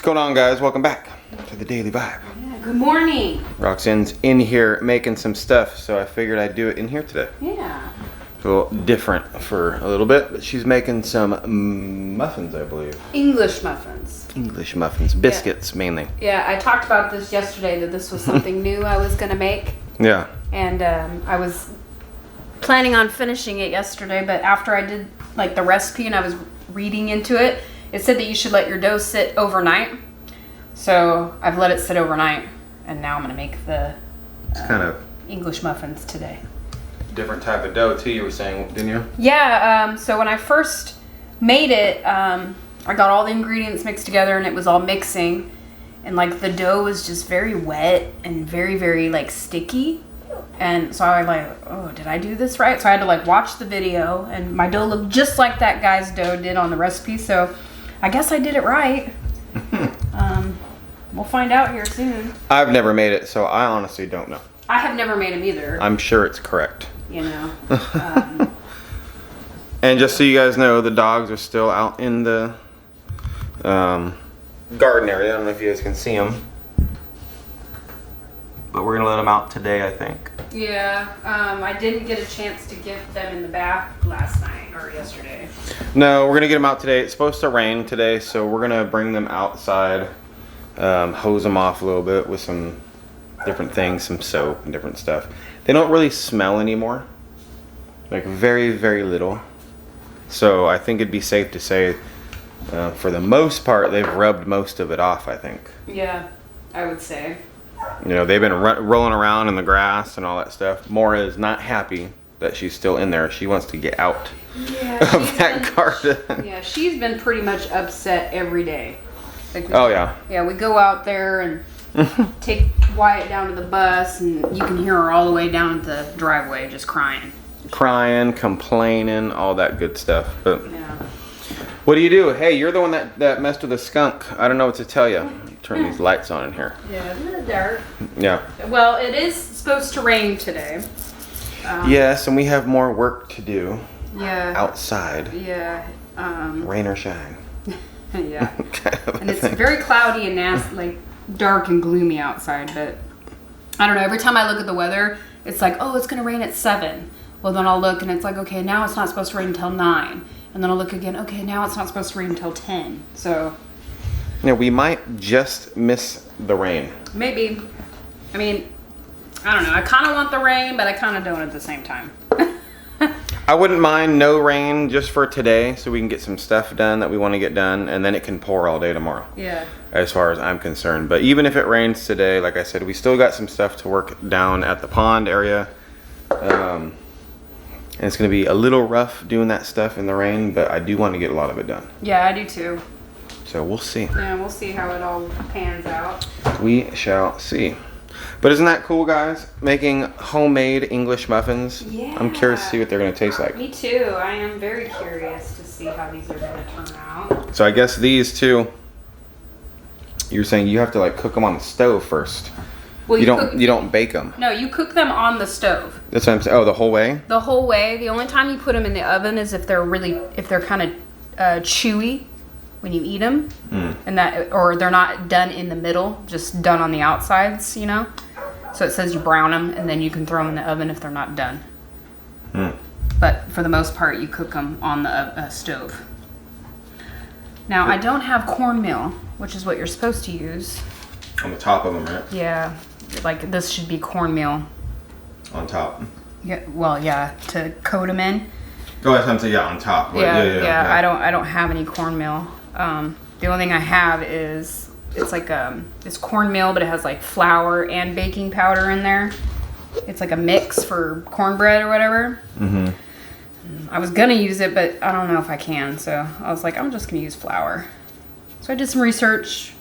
What's going on, guys? Welcome back to the Daily Vibe. Yeah, good morning. Roxanne's in here making some stuff, so I figured I'd do it in here today. Yeah. It's a little different for a little bit, but she's making some muffins, I believe. English muffins. English muffins, biscuits mainly. Yeah, I talked about this yesterday, that this was something new I was going to make. Yeah. And I was planning on finishing it yesterday, but after I did like the recipe and I was reading into it, it said that you should let your dough sit overnight. So I've let it sit overnight, and now I'm going to make the kind of English muffins today. Different type of dough too, you were saying, didn't you? Yeah, so when I first made it, I got all the ingredients mixed together and it was all mixing. And like the dough was just very wet and very, very like sticky. And so I was like, oh, did I do this right? So I had to like watch the video, and my dough looked just like that guy's dough did on the recipe. So I guess I did it right. We'll find out here soon. I've never made it, so I honestly don't know. I have never made them either. I'm sure it's correct. You know. And just so you guys know, the dogs are still out in the garden area. I don't know if you guys can see them. But we're going to let them out today, I think. Yeah, I didn't get a chance to give them in the bath last night or yesterday. No, we're going to get them out today. It's supposed to rain today, so we're going to bring them outside, hose them off a little bit with some different things, some soap and different stuff. They don't really smell anymore. Like very, very little. So I think it'd be safe to say, for the most part, they've rubbed most of it off, I think. Yeah, I would say. You know, they've been rolling around in the grass and all that stuff. Mora is not happy that she's still in there. She wants to get out of that garden. Yeah, she's been pretty much upset every day. Like Oh, yeah. Yeah, we go out there and take Wyatt down to the bus, and you can hear her all the way down at the driveway just crying. Crying, complaining, all that good stuff. But Yeah. what do you do? Hey, you're the one that messed with the skunk. I don't know what to tell you. Turn these lights on in here. Yeah, isn't it dark? Yeah. Well, it is supposed to rain today. Yes, and we have more work to do Yeah. outside. Yeah. Rain or shine. Yeah. Kind of And a it's thing. very cloudy and nasty, like dark and gloomy outside. But I don't know. Every time I look at the weather, it's like, oh, it's gonna rain at 7. Well, then I'll look and it's like, okay, now it's not supposed to rain until 9. And then I'll look again. Okay, now it's not supposed to rain until 10. So Yeah, we might just miss the rain. maybe. I mean, I don't know. I kind of want the rain, but I kind of don't at the same time. I wouldn't mind no rain just for today, so we can get some stuff done that we want to get done, and then it can pour all day tomorrow. Yeah. As far as I'm concerned. But even if it rains today, like I said, we still got some stuff to work down at the pond area. And it's going to be a little rough doing that stuff in the rain, but I do want to get a lot of it done. Yeah, I do too. So we'll see. Yeah, we'll see how it all pans out. We shall see. But isn't that cool, guys? Making homemade English muffins. Yeah. I'm curious to see what they're going to taste like. Me too. I am very curious to see how these are going to turn out. So I guess these two, you're saying you have to like cook them on the stove first. Well, You don't bake them. No, you cook them on the stove. That's what I'm saying. Oh, the whole way? The whole way. The only time you put them in the oven is if they're kind of chewy when you eat them, and that, or they're not done in the middle, just done on the outsides, you know. So it says you brown them, and then you can throw them in the oven if they're not done. But for the most part, you cook them on the stove. Now, I don't have cornmeal, which is what you're supposed to use. On the top of them, right? Yeah, like this should be cornmeal. On top. Yeah, well, yeah, to coat them in. Oh, that's what I'm saying. Yeah, on top. Yeah. I don't have any cornmeal. The only thing I have is it's cornmeal, but it has like flour and baking powder in there. It's like a mix for cornbread or whatever. I was gonna use it, but I don't know if I can. So I was like, I'm just gonna use flour. So I did some research.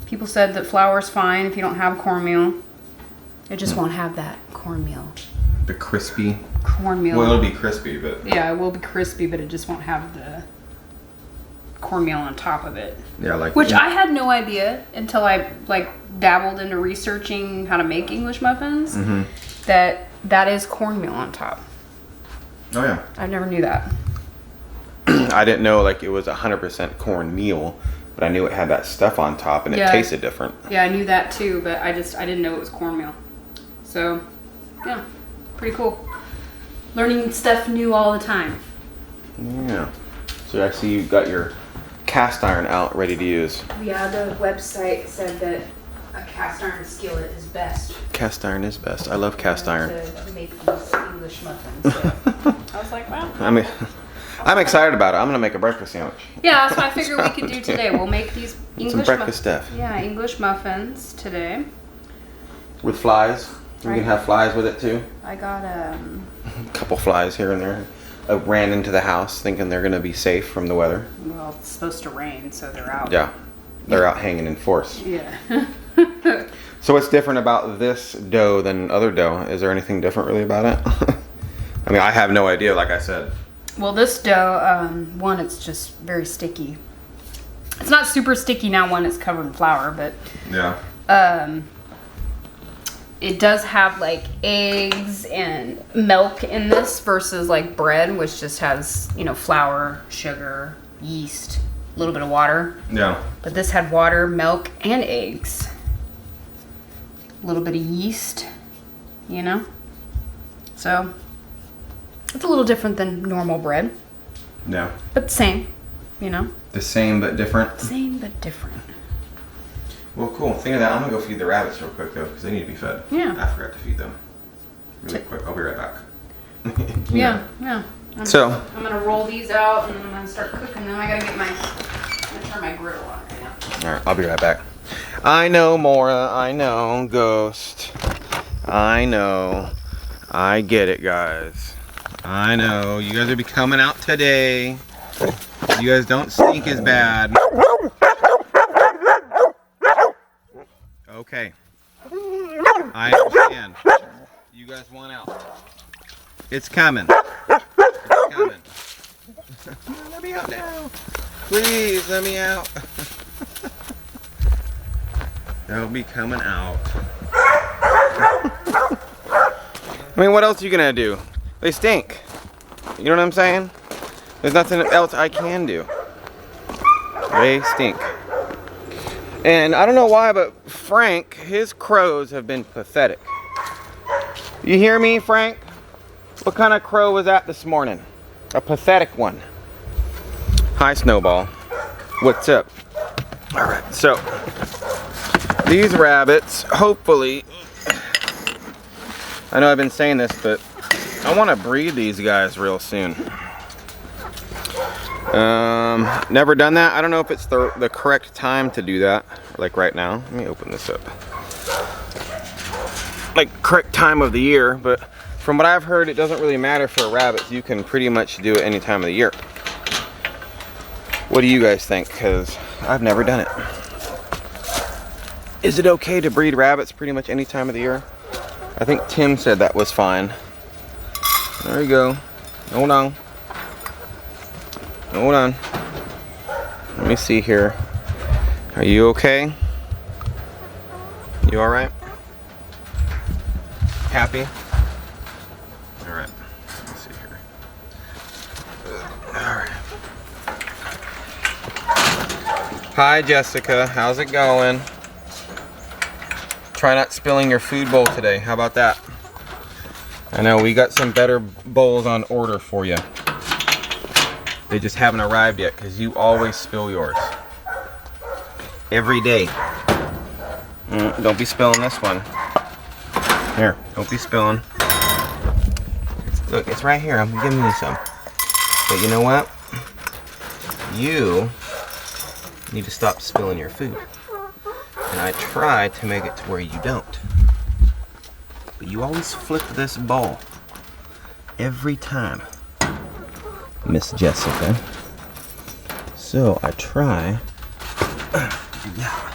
People said that flour is fine if you don't have cornmeal. It just won't have that cornmeal. The crispy. Cornmeal. Well, it'll be crispy, but. Yeah, it will be crispy, but it just won't have the cornmeal on top of it. Yeah, like. Which I had no idea until I like dabbled into researching how to make English muffins. That is cornmeal on top. Oh yeah. I never knew that. I didn't know like it was 100% cornmeal. but I knew it had that stuff on top and it tasted different. Yeah, I knew that too, but I didn't know it was cornmeal. So, yeah, pretty cool. Learning stuff new all the time. Yeah. So I see you got your cast iron out ready to use. Yeah, the website said that a cast iron skillet is best. Cast iron is best. I love cast iron. To make these English muffins. So. I was like, wow. I'm excited about it. I'm gonna make a breakfast sandwich. Yeah, that's what I figured we could do today. We'll make these English some breakfast stuff. Yeah, English muffins today. With flies. We can have flies with it too. I got a couple flies here and there. I ran into the house thinking they're gonna be safe from the weather. Well, it's supposed to rain, so they're out. Yeah, they're out hanging in force. Yeah. So what's different about this dough than other dough? Is there anything different really about it? I mean, I have no idea, like I said. Well, this dough, one, it's just very sticky. It's not super sticky now when it's covered in flour, but yeah. It does have like eggs and milk in this versus like bread, which just has, you know, flour, sugar, yeast, a little bit of water. Yeah. But this had water, milk, and eggs. A little bit of yeast, you know? So, it's a little different than normal bread. Yeah. But same, you know? The same but different? Same but different. Well, cool. Think of that. I'm going to go feed the rabbits real quick, though, because they need to be fed. Yeah. I forgot to feed them. Really quick. I'll be right back. Yeah. I'm going to roll these out, and then I'm going to start cooking them. I got to get I'm going to turn my griddle on right now. All right. I'll be right back. I know, Maura. I know, Ghost. I know. I get it, guys. I know. You guys will be coming out today. You guys don't stink as bad. Okay. I understand. You guys want out. It's coming. It's coming. Let me out now. Please, let me out. They'll be coming out. I mean, what else are you gonna do? They stink. You know what I'm saying? There's nothing else I can do. They stink. And I don't know why, but Frank, his crows have been pathetic. You hear me, Frank? What kind of crow was that this morning? A pathetic one. Hi, Snowball. What's up? All right, so these rabbits, hopefully, I know I've been saying this, but I want to breed these guys real soon. Never done that. I don't know if it's the correct time to do that, like right now. Let me open this up. Like correct time of the year, but from what I've heard, it doesn't really matter for rabbits. You can pretty much do it any time of the year. What do you guys think? Because I've never done it. Is it okay to breed rabbits pretty much any time of the year? I think Tim said that was fine. There you go. Hold on. Hold on. Let me see here. Are you okay? You alright? Happy? Alright. Let me see here. Alright. Hi, Jessica. How's it going? Try not spilling your food bowl today. How about that? I know we got some better bowls on order for you. They just haven't arrived yet because you always spill yours. Every day. Don't be spilling this one. Here, don't be spilling. Look, it's right here. I'm giving you some. But you know what? You need to stop spilling your food. And I try to make it to where you don't. But you always flip this bowl. Every time. Miss Jessica. So I try. Yeah.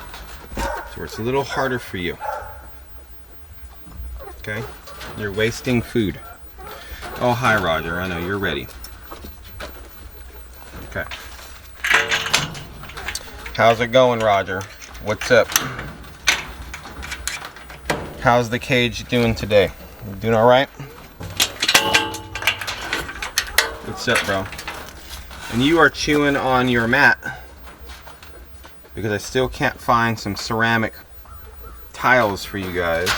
So it's a little harder for you. Okay? You're wasting food. Oh, hi, Roger. I know you're ready. Okay. How's it going, Roger? What's up? How's the cage doing today? You doing all right? What's up, bro? And you are chewing on your mat. because I still can't find some ceramic tiles for you guys.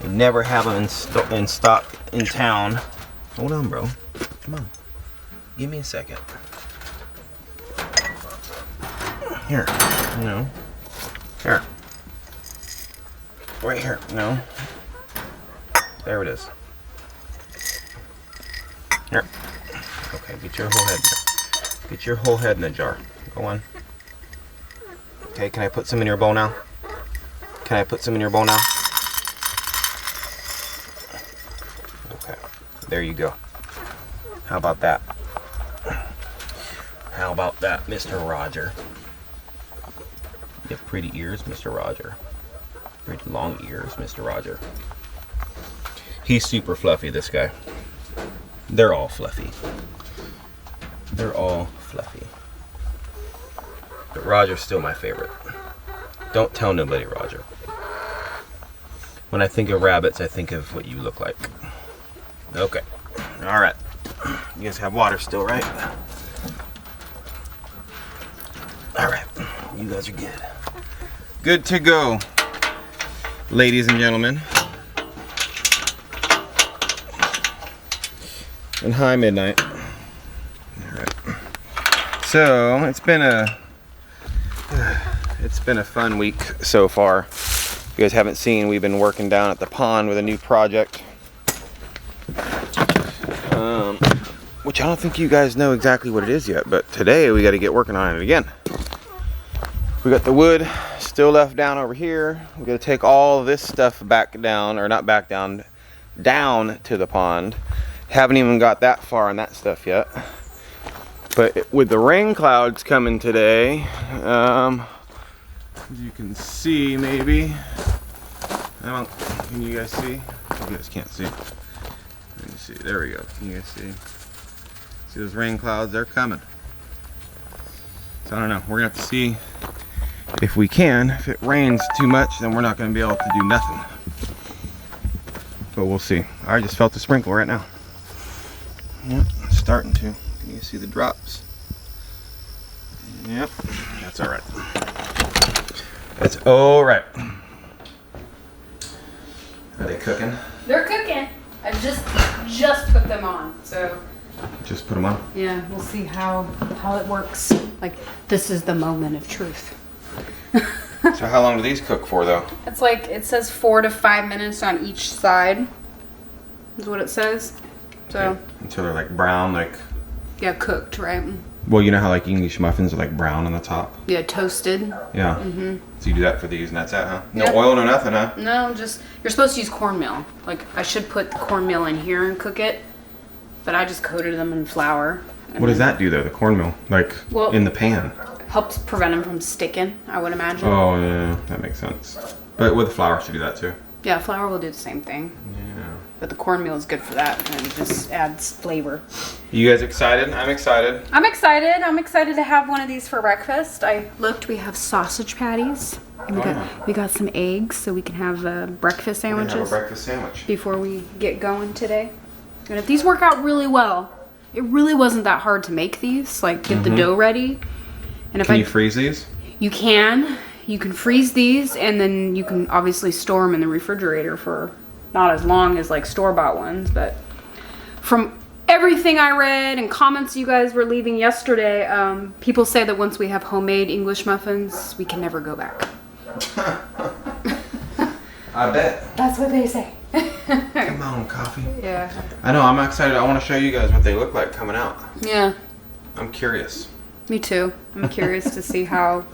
I never have them in stock in town. Hold on, bro. Come on. Give me a second. Here. No. Here. Right here. No. There it is. Here. Okay, get your whole head. Get your whole head in the jar. Go on. Okay, can I put some in your bowl now? Can I put some in your bowl now? Okay, there you go. How about that? How about that, Mr. Roger? You have pretty ears, Mr. Roger. Pretty long ears, Mr. Roger. He's super fluffy, this guy. They're all fluffy. They're all fluffy. But Roger's still my favorite. Don't tell nobody, Roger. When I think of rabbits, I think of what you look like. Okay. Alright. You guys have water still, right? Alright. You guys are good. Good to go, ladies and gentlemen. And hi, Midnight. Alright. So, it's been a fun week so far. If you guys haven't seen, we've been working down at the pond with a new project. Which I don't think you guys know exactly what it is yet, but today we got to get working on it again. We got the wood still left down over here. We got to take all this stuff back down, or not back down, down to the pond. Haven't even got that far on that stuff yet. But with the rain clouds coming today, as you can see, maybe. Can you guys see? You guys can't see. Let me see. There we go. Can you guys see? See those rain clouds? They're coming. So I don't know. We're gonna have to see if we can. If it rains too much, then we're not gonna be able to do nothing. But we'll see. I just felt the sprinkle right now. Yep, it's starting to. Can you see the drops? Yep, that's all right. That's all right. Are they cooking? They're cooking. I just put them on, so. Just put them on? Yeah, we'll see how it works. Like, this is the moment of truth. So how long do these cook for, though? It's like, it says 4 to 5 minutes on each side, is what it says. So. Okay. Until they're like brown, like. Yeah, cooked, right? Well, you know how like English muffins are like brown on the top? Yeah, toasted. Yeah. Mm-hmm. So you do that for these, and that's it, huh? No Yep. oil, no nothing, huh? No, just, you're supposed to use cornmeal. Like, I should put the cornmeal in here and cook it, but I just coated them in flour. What does that do, though, the cornmeal? Like, well, in the pan? Helps prevent them from sticking, I would imagine. Oh, yeah, that makes sense. But with flour, should do that, too. Yeah, flour will do the same thing. Yeah. But the cornmeal is good for that, and it just adds flavor. You guys excited? I'm excited. I'm excited. I'm excited to have one of these for breakfast. I looked. We have sausage patties, and we got some eggs, so we can have breakfast We're sandwiches gonna have a breakfast sandwich. before we get going today. And if these work out really well, it really wasn't that hard to make these. Like, get the dough ready. And if Can you freeze these? You can freeze these, and then you can obviously store them in the refrigerator for not as long as like store-bought ones, but from everything I read and comments you guys were leaving yesterday, people say that once we have homemade English muffins, we can never go back. I bet. That's what they say. Come on, coffee. Yeah. I know, I'm excited. I want to show you guys what they look like coming out. Yeah. I'm curious. Me too. I'm curious to see how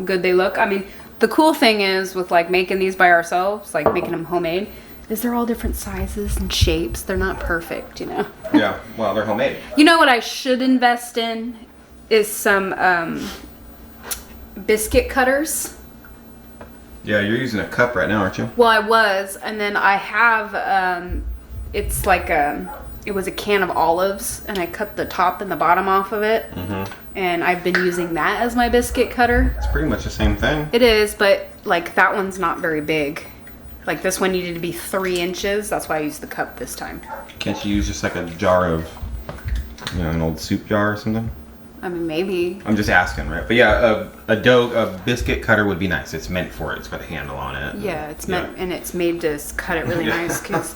good they look. I mean, the cool thing is with like making these by ourselves, like making them homemade, is they're all different sizes and shapes. They're not perfect, you know. Yeah, well, they're homemade. You know what I should invest in is some biscuit cutters. Yeah, you're using a cup right now, aren't you? Well, I was, and then I have it's like it was a can of olives, and I cut the top and the bottom off of it. And I've been using that as my biscuit cutter. It's pretty much the same thing. It is, but like that one's not very big. Like this one needed to be 3 inches. That's why I used the cup this time. Can't you use just like a jar of, you know, an old soup jar or something? I mean, maybe. I'm just asking, right? But yeah, a biscuit cutter would be nice. It's meant for it. It's got a handle on it. Yeah, it's meant, and it's made to cut it really nice. Cause,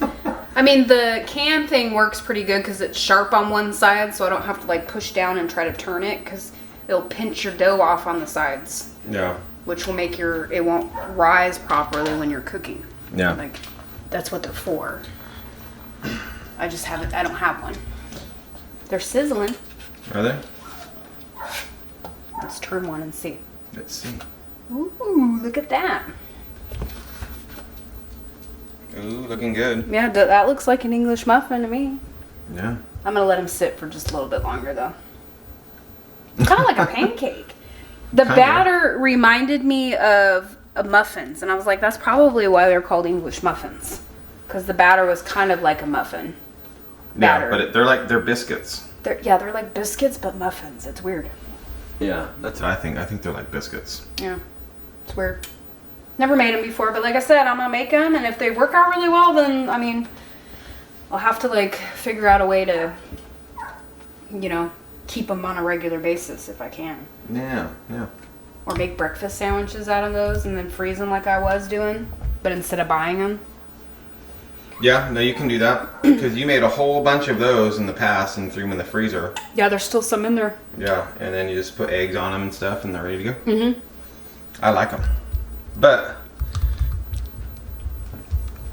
I mean, the can thing works pretty good because it's sharp on one side, so I don't have to like push down and try to turn it because it'll pinch your dough off on the sides. Yeah. Which will make it won't rise properly when you're cooking. Yeah. Like, that's what they're for. I don't have one. They're sizzling. Are they? Let's turn one and see. Let's see. Ooh, look at that. Ooh, looking good. Yeah, that looks like an English muffin to me. Yeah. I'm gonna let them sit for just a little bit longer though. Kind of like a pancake. The batter reminded me of muffins, and I was like, that's probably why they're called English muffins, because the batter was kind of like a muffin. Batter. Yeah, but they're biscuits. They're like biscuits, but muffins. It's weird. Yeah, that's what I think. I think they're like biscuits. Yeah, it's weird. Never made them before, but like I said, I'm gonna make them, and if they work out really well, then I mean, I'll have to like figure out a way to, keep them on a regular basis if I can. Yeah, yeah. Or make breakfast sandwiches out of those and then freeze them like I was doing, but instead of buying them. Yeah, no, you can do that because you made a whole bunch of those in the past and threw them in the freezer. Yeah, there's still some in there. Yeah, and then you just put eggs on them and stuff, and they're ready to go. Mhm. I like them, but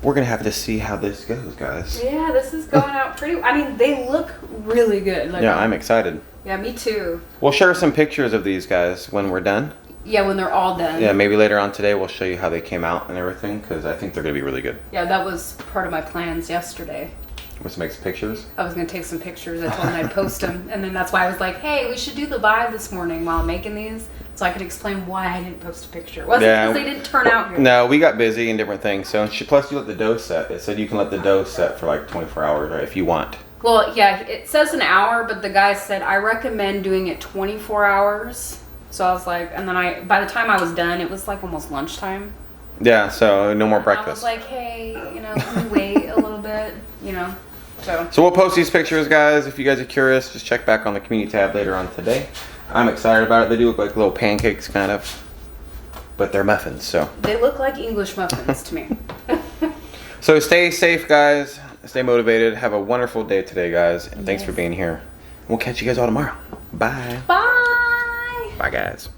we're gonna have to see how this goes, guys. Yeah, this is going out pretty. I mean, they look really good. Like, Yeah, I'm excited. Yeah, me too. We'll share some pictures of these guys when we're done. Yeah, when they're all done. Yeah, maybe later on today we'll show you how they came out and everything because I think they're gonna be really good. Yeah, that was part of my plans yesterday. Let's make some pictures. I was gonna take some pictures. I told them I'd post them, and then that's why I was like, "Hey, we should do the vibe this morning while I'm making these, so I could explain why I didn't post a picture." It wasn't because they didn't turn out good. No, we got busy and different things. So plus you let the dough set. It said you can let the dough set for like 24 hours, right, if you want. Well, yeah, it says an hour, but the guy said I recommend doing it 24 hours. So I was like, and then by the time I was done, it was like almost lunchtime. Yeah, so no more breakfast. I was like, hey, can we wait a little bit, So we'll post these pictures, guys. If you guys are curious, just check back on the community tab later on today. I'm excited about it. They do look like little pancakes, kind of, but they're muffins, so. They look like English muffins to me. So stay safe, guys. Stay motivated. Have a wonderful day today, guys. And thanks for being here. We'll catch you guys all tomorrow. Bye. Bye. Bye, guys.